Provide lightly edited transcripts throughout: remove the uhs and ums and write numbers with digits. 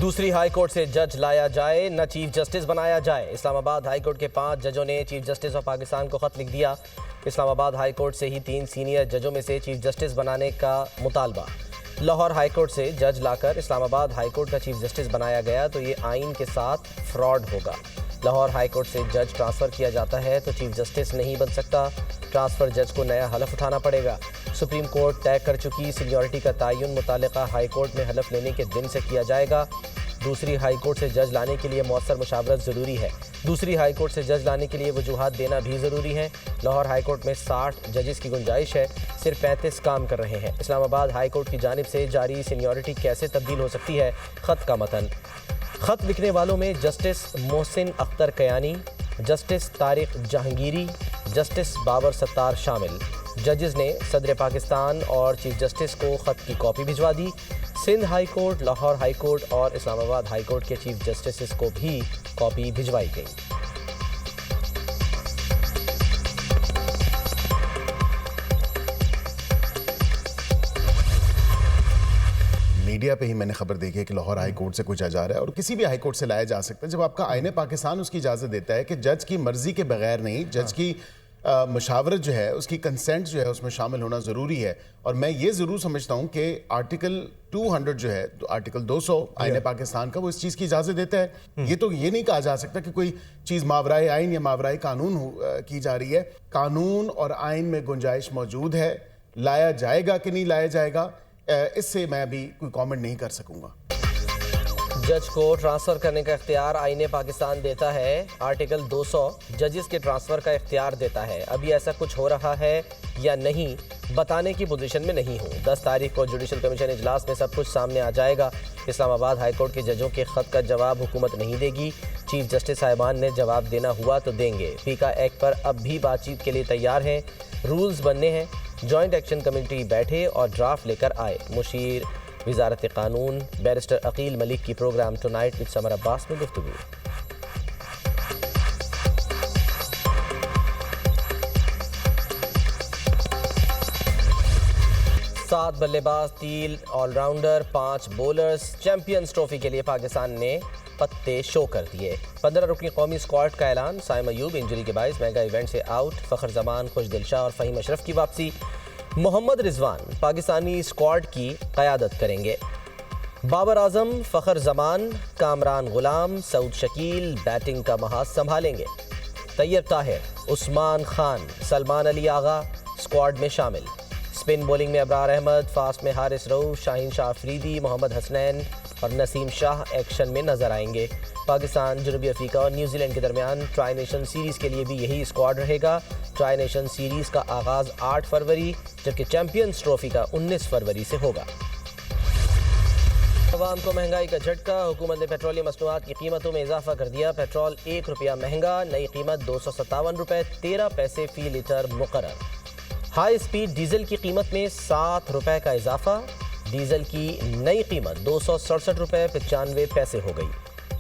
دوسری high court سے جج لایا جائے نہ چیف جسٹس بنایا جائے۔ اسلام آباد ہائی کورٹ کے 5 ججوں نے چیف جسٹس آف پاکستان کو خط لکھ دیا۔ اسلام آباد ہائی کورٹ سے ہی 3 سینئر ججوں میں سے چیف جسٹس بنانے کا مطالبہ۔ لاہور ہائی کورٹ سے جج لا کر اسلام آباد ہائی کورٹ کا چیف جسٹس بنایا گیا تو یہ آئین کے ساتھ فراڈ ہوگا۔ لاہور ہائی کورٹ سے جج ٹرانسفر کیا جاتا ہے تو چیف جسٹس نہیں بن سکتا۔ ٹرانسفر جج کو نیا حلف اٹھانا پڑے گا۔ سپریم کورٹ طے کر چکی سینیورٹی کا تعین متعلقہ ہائی کورٹ میں حلف لینے کے دن سے کیا جائے گا۔ دوسری ہائی کورٹ سے جج لانے کے لیے مؤثر مشاورت ضروری ہے۔ دوسری ہائی کورٹ سے جج لانے کے لیے وجوہات دینا بھی ضروری ہے۔ لاہور ہائی کورٹ میں 60 ججز کی گنجائش ہے، صرف 35 کام کر رہے ہیں۔ اسلام آباد ہائی کورٹ کی جانب سے جاری سینیورٹی کیسے تبدیل ہو سکتی ہے؟ خط کا متن۔ خط لکھنے والوں میں justice Mohsin Akhtar Kayani, justice Tariq Jahangiri, justice Babar ستار شامل۔ ججز نے صدر پاکستان اور چیف جسٹس کو خط کی کاپی بھجوا دی۔ Sindh high court, Lahore high court اور اسلام آباد ہائی کورٹ کے چیف جسٹسز کو بھی کاپی بھجوائی گئی۔ میڈیا پہ ہی میں نے خبر دیکھی ہے کہ لاہور ہائی کورٹ سے کوئی جج آ رہا ہے اور کسی بھی ہائی کورٹ سے لایا جا سکتا ہے جب آپ کا آئین پاکستان اس کی اجازت دیتا ہے کہ جج کی مرضی کے بغیر نہیں، جج کی مشاورت جو ہے، اس کی کنسنٹ جو ہے اس میں شامل ہونا ضروری ہے۔ اور میں یہ ضرور سمجھتا ہوں کہ آرٹیکل 200 جو ہے، آرٹیکل 200 آئین پاکستان کا، وہ اس چیز کی اجازت دیتا ہے۔ یہ تو یہ نہیں کہا جا سکتا کہ کوئی چیز ماورائے آئین یا ماورائے قانون کی جا رہی ہے۔ قانون اور آئین میں گنجائش موجود ہے، لایا جائے گا کہ نہیں لایا جائے گا اس سے میں ابھی کوئی کامنٹ نہیں کر سکوں گا۔ جج کو ٹرانسفر کرنے کا اختیار آئین پاکستان دیتا ہے۔ آرٹیکل 200 ججز کے ٹرانسفر کا اختیار دیتا ہے۔ ابھی ایسا کچھ ہو رہا ہے یا نہیں بتانے کی پوزیشن میں نہیں ہوں۔ 10 تاریخ کو جوڈیشل کمیشن اجلاس میں سب کچھ سامنے آ جائے گا۔ اسلام آباد ہائی کورٹ کے ججوں کے خط کا جواب حکومت نہیں دے گی۔ چیف جسٹس صاحبان نے جواب دینا ہوا تو دیں گے۔ پیکا ایکٹ پر اب بھی بات چیت کے لیے تیار ہیں، رولز بننے ہیں۔ جوائنٹ ایکشن کمیٹی بیٹھے اور ڈرافٹ لے کر آئے۔ مشیر وزارت قانون بیرسٹر عقیل ملک کی پروگرام ٹونائٹ وتھ سمر عباس میں گفتگو۔ 7 بلے باز، 3 all rounder, 5 bowlers. Champions trophy کے لیے پاکستان نے پتے شو کر دیے۔ 15 رکنی قومی اسکواڈ کا اعلان۔ سائم ایوب انجری کے باعث میگا ایونٹ سے آؤٹ۔ فخر زمان، خوش دل شاہ اور فہیم اشرف کی واپسی۔ محمد رضوان پاکستانی اسکواڈ کی قیادت کریں گے۔ بابر اعظم، فخر زمان، کامران غلام، سعود شکیل بیٹنگ کا محاذ سنبھالیں گے۔ طیب طاہر، عثمان خان، سلمان علی آغا اسکواڈ میں شامل۔ اسپن بولنگ میں ابرار احمد، فاسٹ میں حارث رؤوف، شاہین شاہ افریدی، محمد حسنین اور نسیم شاہ ایکشن میں نظر آئیں گے۔ پاکستان، جنوبی افریقہ اور نیوزی لینڈ کے درمیان ٹرائی نیشن سیریز کے لیے بھی یہی اسکواڈ رہے گا۔ ٹرائی نیشن سیریز کا آغاز 8 فروری جبکہ چیمپئنز ٹرافی کا 19 فروری سے ہوگا۔ عوام کو مہنگائی کا جھٹکا۔ حکومت نے پیٹرولیم مصنوعات کی قیمتوں میں اضافہ کر دیا۔ پیٹرول 1 روپیہ مہنگا، نئی قیمت 257 روپے 13 پیسے فی لیٹر مقرر۔ ہائی اسپیڈ ڈیزل کی قیمت میں 7 روپے کا اضافہ۔ ڈیزل کی نئی قیمت 267 روپے 95 پیسے ہو گئی۔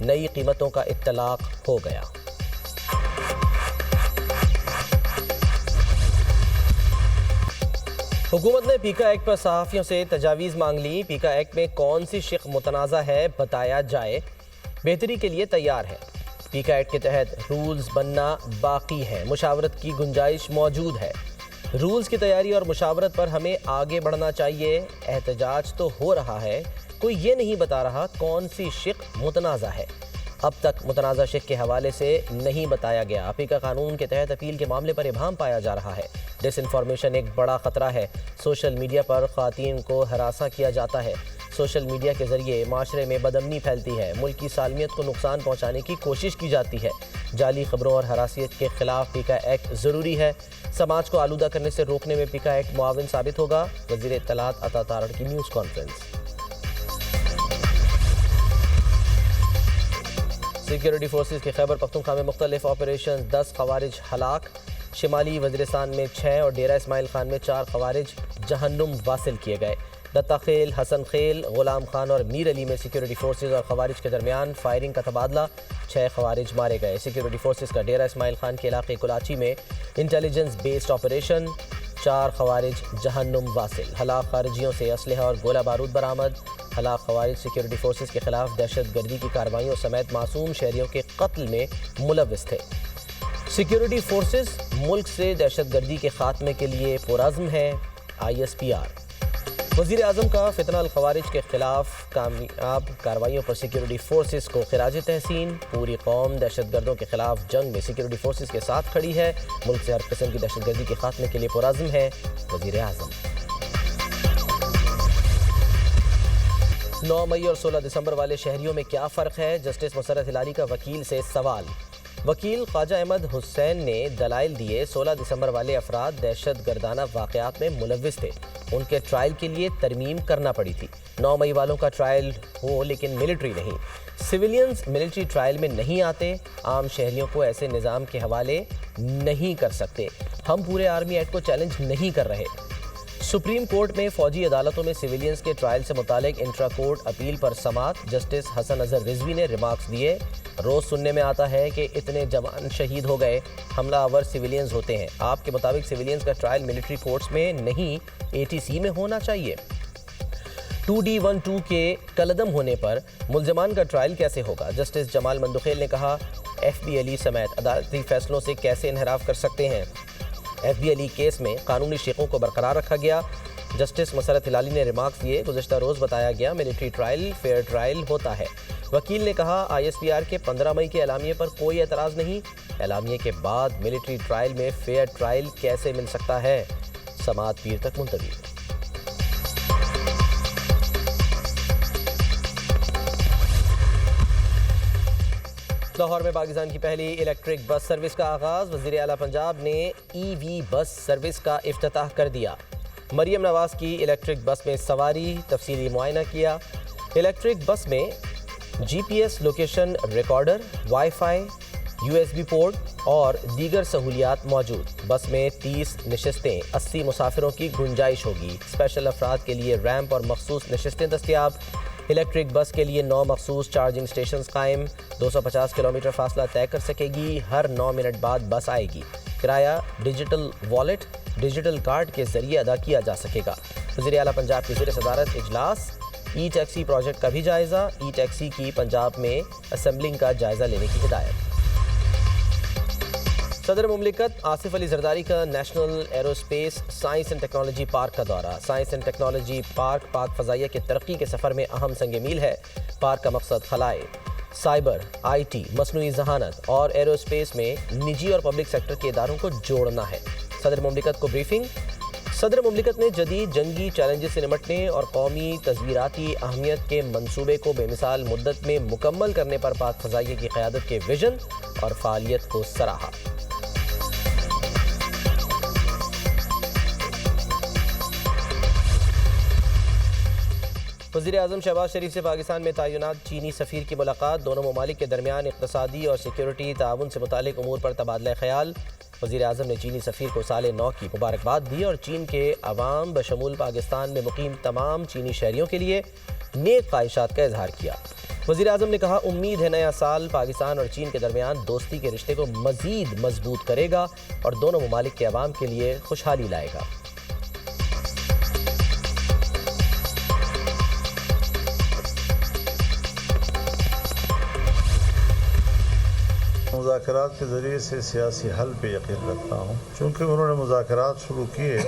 نئی قیمتوں کا اطلاق ہو گیا۔ حکومت نے پیکا ایکٹ پر صحافیوں سے تجاویز مانگ لی۔ پیکا ایکٹ میں کون سی شق متنازع ہے بتایا جائے، بہتری کے لیے تیار ہے۔ پیکا ایکٹ کے تحت رولز بننا باقی ہے، مشاورت کی گنجائش موجود ہے۔ رولز کی تیاری اور مشاورت پر ہمیں آگے بڑھنا چاہیے۔ احتجاج تو ہو رہا ہے، کوئی یہ نہیں بتا رہا کون سی شق متنازع ہے۔ اب تک متنازع شق کے حوالے سے نہیں بتایا گیا۔ پیکا قانون کے تحت اپیل کے معاملے پر ابہام پایا جا رہا ہے۔ ڈس انفارمیشن ایک بڑا خطرہ ہے۔ سوشل میڈیا پر خواتین کو ہراساں کیا جاتا ہے۔ سوشل میڈیا کے ذریعے معاشرے میں بدامنی پھیلتی ہے، ملک کی سالمیت کو نقصان پہنچانے کی کوشش کی جاتی ہے۔ جعلی خبروں اور ہراسیت کے خلاف پیکا ایکٹ ضروری ہے۔ سماج کو آلودہ کرنے سے روکنے میں پیکا ایکٹ معاون ثابت ہوگا۔ وزیر اطلاعات عطا تارڑ کی نیوز کانفرنس۔ سیکیورٹی فورسز کے خیبر پختونخوا میں مختلف آپریشن، 10 خوارج ہلاک۔ شمالی وزیرستان میں 6 اور ڈیرہ اسماعیل خان میں 4 خوارج جہنم واصل کیے گئے۔ دتا خیل، حسن خیل، غلام خان اور میر علی میں سیکیورٹی فورسز اور خوارج کے درمیان فائرنگ کا تبادلہ، 6 خوارج مارے گئے۔ سیکیورٹی فورسز کا ڈیرہ اسماعیل خان کے علاقے کلاچی میں انٹیلیجنس بیسڈ آپریشن، 4 خوارج جہنم واصل۔ ہلاک خارجیوں سے اسلحہ اور گولہ بارود برآمد۔ ہلاک خوارج سیکیورٹی فورسز کے خلاف دہشت گردی کی کارروائیوں سمیت معصوم شہریوں کے قتل میں ملوث تھے۔ سیکیورٹی فورسز ملک سے دہشت گردی کے خاتمے کے لیے پرعزم ہے۔ ISPR۔ وزیر اعظم کا فتنہ الخوارج کے خلاف کامیاب کارروائیوں پر سیکیورٹی فورسز کو خراج تحسین۔ پوری قوم دہشت گردوں کے خلاف جنگ میں سیکیورٹی فورسز کے ساتھ کھڑی ہے۔ ملک سے ہر قسم کی دہشت گردی کے خاتمے کے لیے پرعزم ہے وزیر اعظم۔ 9 مئی اور 16 دسمبر والے شہریوں میں کیا فرق ہے؟ جسٹس مسرت ہلالی کا وکیل سے سوال۔ وکیل خواجہ احمد حسین نے دلائل دیے 16 دسمبر والے افراد دہشت گردانہ واقعات میں ملوث تھے، ان کے ٹرائل کے لیے ترمیم کرنا پڑی تھی۔ 9 مئی والوں کا ٹرائل ہو لیکن ملٹری نہیں، سویلینز ملٹری ٹرائل میں نہیں آتے، عام شہریوں کو ایسے نظام کے حوالے نہیں کر سکتے۔ ہم پورے آرمی ایکٹ کو چیلنج نہیں کر رہے۔ سپریم کورٹ میں فوجی عدالتوں میں سویلینز کے ٹرائل سے متعلق انٹرا کورٹ اپیل پر سماعت۔ جسٹس حسن اظہر رضوی نے ریمارکس دیے، روز سننے میں آتا ہے کہ اتنے جوان شہید ہو گئے، حملہ آور سویلینز ہوتے ہیں۔ آپ کے مطابق سویلینز کا ٹرائل ملٹری کورٹس میں نہیں ATC میں ہونا چاہیے۔ 2D12 کے کالعدم ہونے پر ملزمان کا ٹرائل کیسے ہوگا؟ جسٹس جمال مندوخیل نے کہا FB علی سمیت عدالتی فیصلوں سے کیسے انحراف کر سکتے ہیں؟ FB علی کیس میں قانونی شقوں کو برقرار رکھا گیا۔ جسٹس مسرت ہلالی نے ریمارکس دیے، گزشتہ روز بتایا گیا ملٹری ٹرائل فیئر ٹرائل ہوتا ہے۔ وکیل نے کہا ISPR کے 15 مئی کے اعلامیے پر کوئی اعتراض نہیں، اعلامیے کے بعد ملٹری ٹرائل میں فیئر ٹرائل کیسے مل سکتا ہے؟ سماعت پیر تک ملتوی۔ لاہور میں پاکستان کی پہلی الیکٹرک بس سروس کا آغاز۔ وزیر اعلیٰ پنجاب نے EV بس سروس کا افتتاح کر دیا۔ مریم نواز کی الیکٹرک بس میں سواری، تفصیلی معائنہ کیا۔ الیکٹرک بس میں GPS location recorder, wi fi, USB port اور دیگر سہولیات موجود۔ بس میں 30 نشستیں، 80 مسافروں کی گنجائش ہوگی۔ اسپیشل افراد کے لیے ریمپ اور مخصوص نشستیں دستیاب۔ الیکٹرک بس کے لیے 9 مخصوص چارجنگ سٹیشنز قائم۔ 250 کلومیٹر فاصلہ طے کر سکے گی، ہر 9 منٹ بعد بس آئے گی۔ کرایہ ڈیجیٹل والیٹ، ڈیجیٹل کارڈ کے ذریعے ادا کیا جا سکے گا۔ وزیر اعلیٰ پنجاب کی زیر صدارت اجلاس۔ ای ٹیکسی پروجیکٹ کا بھی جائزہ، ای ٹیکسی کی پنجاب میں اسمبلنگ کا جائزہ لینے کی ہدایت۔ صدر مملکت آصف علی زرداری کا national aerospace science and technology park کا دورہ۔ سائنس اینڈ ٹیکنالوجی پارک پاک فضائیہ کی ترقی کے سفر میں اہم سنگ میل ہے۔ پارک کا مقصد خلاء، سائبر، IT، مصنوعی ذہانت اور ایروسپیس میں نجی اور پبلک سیکٹر کے اداروں کو جوڑنا ہے۔ صدر مملکت کو بریفنگ۔ صدر مملکت نے جدید جنگی چیلنجز سے نمٹنے اور قومی تصویراتی اہمیت کے منصوبے کو بے مثال مدت میں مکمل کرنے پر پاک فضائیہ کی قیادت کے ویژن اور فعالیت کو سراہا۔ وزیر اعظم شہباز شریف سے پاکستان میں تعینات چینی سفیر کی ملاقات۔ دونوں ممالک کے درمیان اقتصادی اور سیکیورٹی تعاون سے متعلق امور پر تبادلہ خیال۔ وزیر اعظم نے چینی سفیر کو سال نو کی مبارکباد دی اور چین کے عوام بشمول پاکستان میں مقیم تمام چینی شہریوں کے لیے نیک خواہشات کا اظہار کیا۔ وزیر اعظم نے کہا امید ہے نیا سال پاکستان اور چین کے درمیان دوستی کے رشتے کو مزید مضبوط کرے گا اور دونوں ممالک کے عوام کے لیے خوشحالی لائے گا۔ مذاکرات کے ذریعے سے سیاسی حل پہ یقین رکھتا ہوں، چونکہ انہوں نے مذاکرات شروع کیے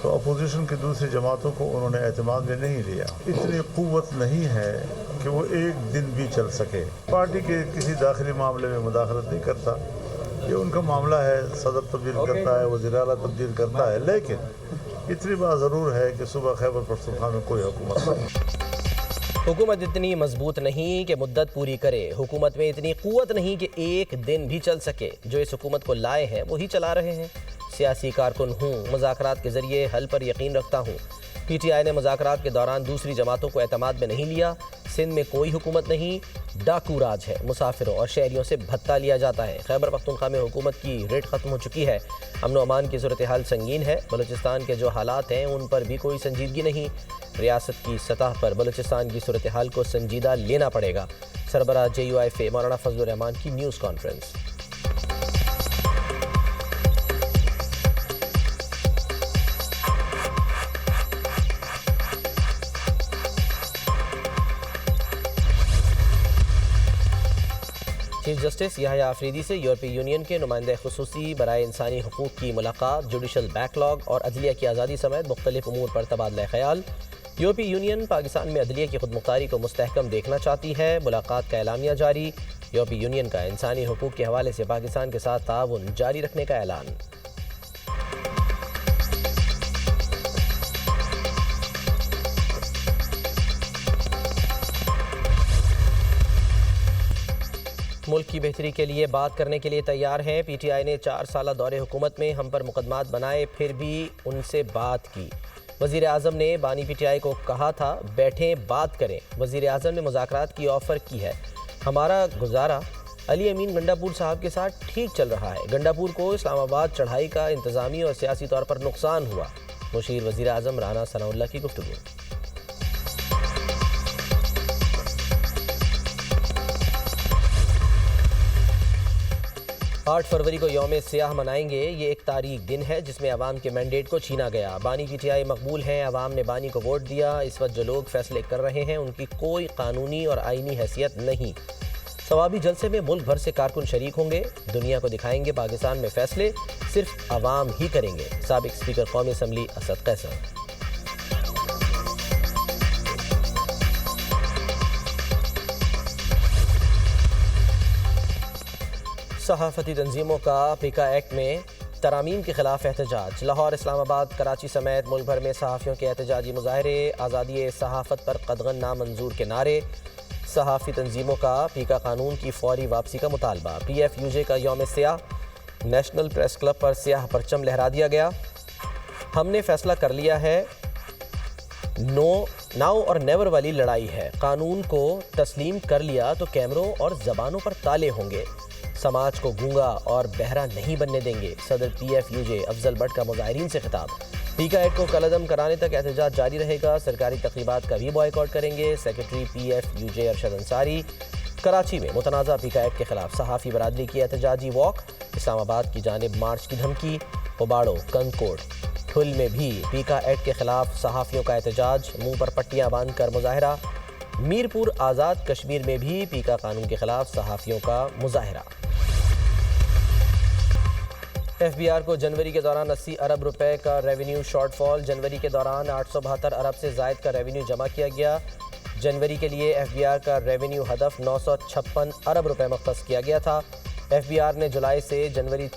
تو اپوزیشن کی دوسری جماعتوں کو انہوں نے اعتماد میں نہیں لیا۔ اتنی قوت نہیں ہے کہ وہ ایک دن بھی چل سکے۔ پارٹی کے کسی داخلی معاملے میں مداخلت نہیں کرتا، یہ ان کا معاملہ ہے، صدر تبدیل کرتا ہے، وزیر اعلیٰ تبدیل کرتا ہے، لیکن اتنی بات ضرور ہے کہ صبح خیبر پختونخوا میں کوئی حکومت نہیں۔ حکومت اتنی مضبوط نہیں کہ مدت پوری کرے، حکومت میں اتنی قوت نہیں کہ ایک دن بھی چل سکے، جو اس حکومت کو لائے ہیں وہی چلا رہے ہیں۔ سیاسی کارکن ہوں، مذاکرات کے ذریعے حل پر یقین رکھتا ہوں۔ PTI نے مذاکرات کے دوران دوسری جماعتوں کو اعتماد میں نہیں لیا۔ سندھ میں کوئی حکومت نہیں، ڈاکو راج ہے، مسافروں اور شہریوں سے بھتہ لیا جاتا ہے۔ خیبر پختونخوا میں حکومت کی ریٹ ختم ہو چکی ہے، امن و امان کی صورتحال سنگین ہے، بلوچستان کے جو حالات ہیں ان پر بھی کوئی سنجیدگی نہیں۔ ریاست کی سطح پر بلوچستان کی صورتحال کو سنجیدہ لینا پڑے گا۔ سربراہ JUIFA مولانا فضل الرحمان کی نیوز کانفرنس۔ چیف جسٹس یحییٰ آفریدی سے یورپی یونین کے نمائندہ خصوصی برائے انسانی حقوق کی ملاقات، جوڈیشل بیک لاگ اور عدلیہ کی آزادی سمیت مختلف امور پر تبادلہ خیال۔ یورپی یونین پاکستان میں عدلیہ کی خود مختاری کو مستحکم دیکھنا چاہتی ہے، ملاقات کا اعلامیہ جاری۔ یورپی یونین کا انسانی حقوق کے حوالے سے پاکستان کے ساتھ تعاون جاری رکھنے کا اعلان۔ ملک کی بہتری کے لیے بات کرنے کے لیے تیار ہیں۔ پی ٹی آئی نے 4 سالہ دور حکومت میں ہم پر مقدمات بنائے، پھر بھی ان سے بات کی۔ وزیر اعظم نے بانی پی ٹی آئی کو کہا تھا بیٹھیں بات کریں۔ وزیر اعظم نے مذاکرات کی آفر کی ہے۔ ہمارا گزارا علی امین گنڈاپور صاحب کے ساتھ ٹھیک چل رہا ہے۔ گنڈاپور کو اسلام آباد چڑھائی کا انتظامی اور سیاسی طور پر نقصان ہوا۔ مشیر وزیر اعظم رانا ثناء اللہ کی گفتگو۔ 8 فروری کو یوم سیاہ منائیں گے۔ یہ ایک تاریخ دن ہے جس میں عوام کے مینڈیٹ کو چھینا گیا۔ بانی پی ٹی آئی مقبول ہیں، عوام نے بانی کو ووٹ دیا۔ اس وقت جو لوگ فیصلے کر رہے ہیں ان کی کوئی قانونی اور آئینی حیثیت نہیں۔ ثوابی جلسے میں ملک بھر سے کارکن شریک ہوں گے۔ دنیا کو دکھائیں گے پاکستان میں فیصلے صرف عوام ہی کریں گے۔ سابق اسپیکر قومی اسمبلی اسد قیصر۔ صحافتی تنظیموں کا پیکا ایکٹ میں ترامیم کے خلاف احتجاج۔ لاہور، اسلام آباد، کراچی سمیت ملک بھر میں صحافیوں کے احتجاجی مظاہرے۔ آزادی صحافت پر قدغن نامنظور کے نعرے۔ صحافی تنظیموں کا پیکا قانون کی فوری واپسی کا مطالبہ۔ پی ایف یو جے کا یوم سیاہ، نیشنل پریس کلب پر سیاہ پرچم لہرا دیا گیا۔ ہم نے فیصلہ کر لیا ہے، ناؤ اور نیور والی لڑائی ہے۔ قانون کو تسلیم کر لیا تو کیمروں اور زبانوں پر تالے ہوں گے۔ سماج کو گونگا اور بہرا نہیں بننے دیں گے۔ صدر P if you J Afzal but کا مظاہرین سے خطاب۔ پیکا ایکٹ کو کالعدم کرانے تک احتجاج جاری رہے گا۔ سرکاری تقریبات کا بھی بائیکاٹ کریں گے۔ سیکرٹری پی ایف یو جے ارشد انصاری۔ کراچی میں متنازع پیکا ایکٹ کے خلاف صحافی برادری کی احتجاجی واک۔ اسلام آباد کی جانب مارچ کی دھمکی۔ پباڑو، کنکوٹ، ٹھل میں بھی پیکا ایکٹ کے خلاف صحافیوں کا احتجاج، منہ پر پٹیاں باندھ کر مظاہرہ۔ میرپور آزاد کشمیر میں بھی پیکا قانون کے خلاف صحافیوں کا مظاہرہ۔ ایف بی آر کو جنوری کے دوران 80 ارب روپے کا ریونیو شارٹ فال۔ جنوری کے دوران 872 ارب سے زائد کا ریونیو جمع کیا گیا۔ جنوری کے لیے ایف بی آر کا ریونیو ہدف 956 ارب روپے مختص کیا گیا تھا۔ ایف بی آر نے جولائی سے جنوری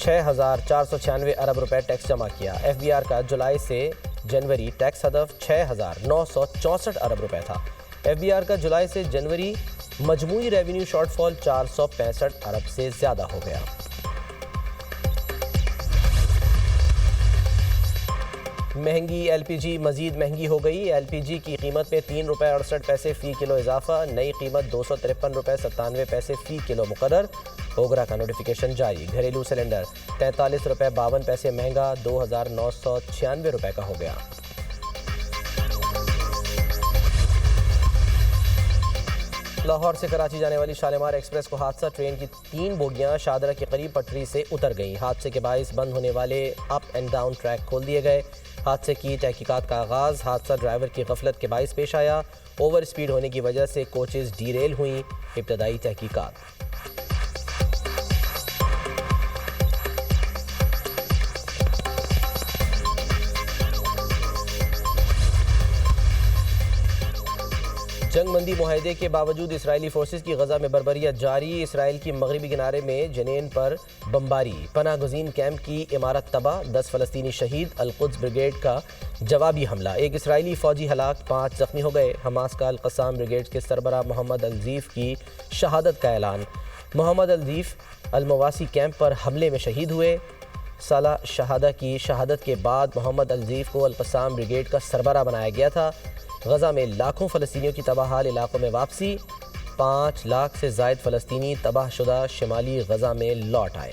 6496 ارب روپے ٹیکس جمع کیا۔ ایف بی آر کا جولائی سے جنوری ٹیکس ہدف 6964 ارب روپے تھا۔ ایف بی آر کا جولائی سے جنوری مجموعی ریونیو شارٹ فال 465 ارب سے زیادہ ہو گیا۔ مہنگی ایل پی جی مزید مہنگی ہو گئی۔ ایل پی جی کی قیمت میں 3 روپے 68 پیسے فی کلو اضافہ۔ نئی قیمت 253 روپے 97 پیسے فی کلو مقرر۔ اوگرا کا نوٹیفیکیشن جاری۔ گھریلو سلنڈر 43 روپے 52 پیسے مہنگا، 2996 روپے کا ہو گیا۔ لاہور سے کراچی جانے والی شالیمار ایکسپریس کو حادثہ۔ ٹرین کی 3 بوگیاں شادرہ کے قریب پٹری سے اتر گئیں۔ حادثے کے باعث بند ہونے والے اپ اینڈ ڈاؤن ٹریک کھول دیے گئے۔ حادثے کی تحقیقات کا آغاز۔ حادثہ ڈرائیور کی غفلت کے باعث پیش آیا۔ اوور سپیڈ ہونے کی وجہ سے کوچز ڈی ریل ہوئیں۔ ابتدائی تحقیقات۔ جنگ بندی معاہدے کے باوجود اسرائیلی فورسز کی غزہ میں بربریت جاری۔ اسرائیل کی مغربی کنارے میں جنین پر بمباری۔ پناہ گزین کیمپ کی عمارت تباہ، 10 فلسطینی شہید۔ القدس بریگیڈ کا جوابی حملہ، ایک اسرائیلی فوجی ہلاک، 5 زخمی ہو گئے۔ حماس کا القسام بریگیڈ کے سربراہ محمد الزیف کی شہادت کا اعلان۔ محمد الزیف المواسی کیمپ پر حملے میں شہید ہوئے۔ سالہ شہادہ کی شہادت کے بعد محمد الزیف کو القسام بریگیڈ کا سربراہ بنایا گیا تھا۔ غزہ میں لاکھوں فلسطینیوں کی تباہ حال علاقوں میں واپسی۔ 5 لاکھ سے زائد فلسطینی تباہ شدہ شمالی غزہ میں لوٹ آئے۔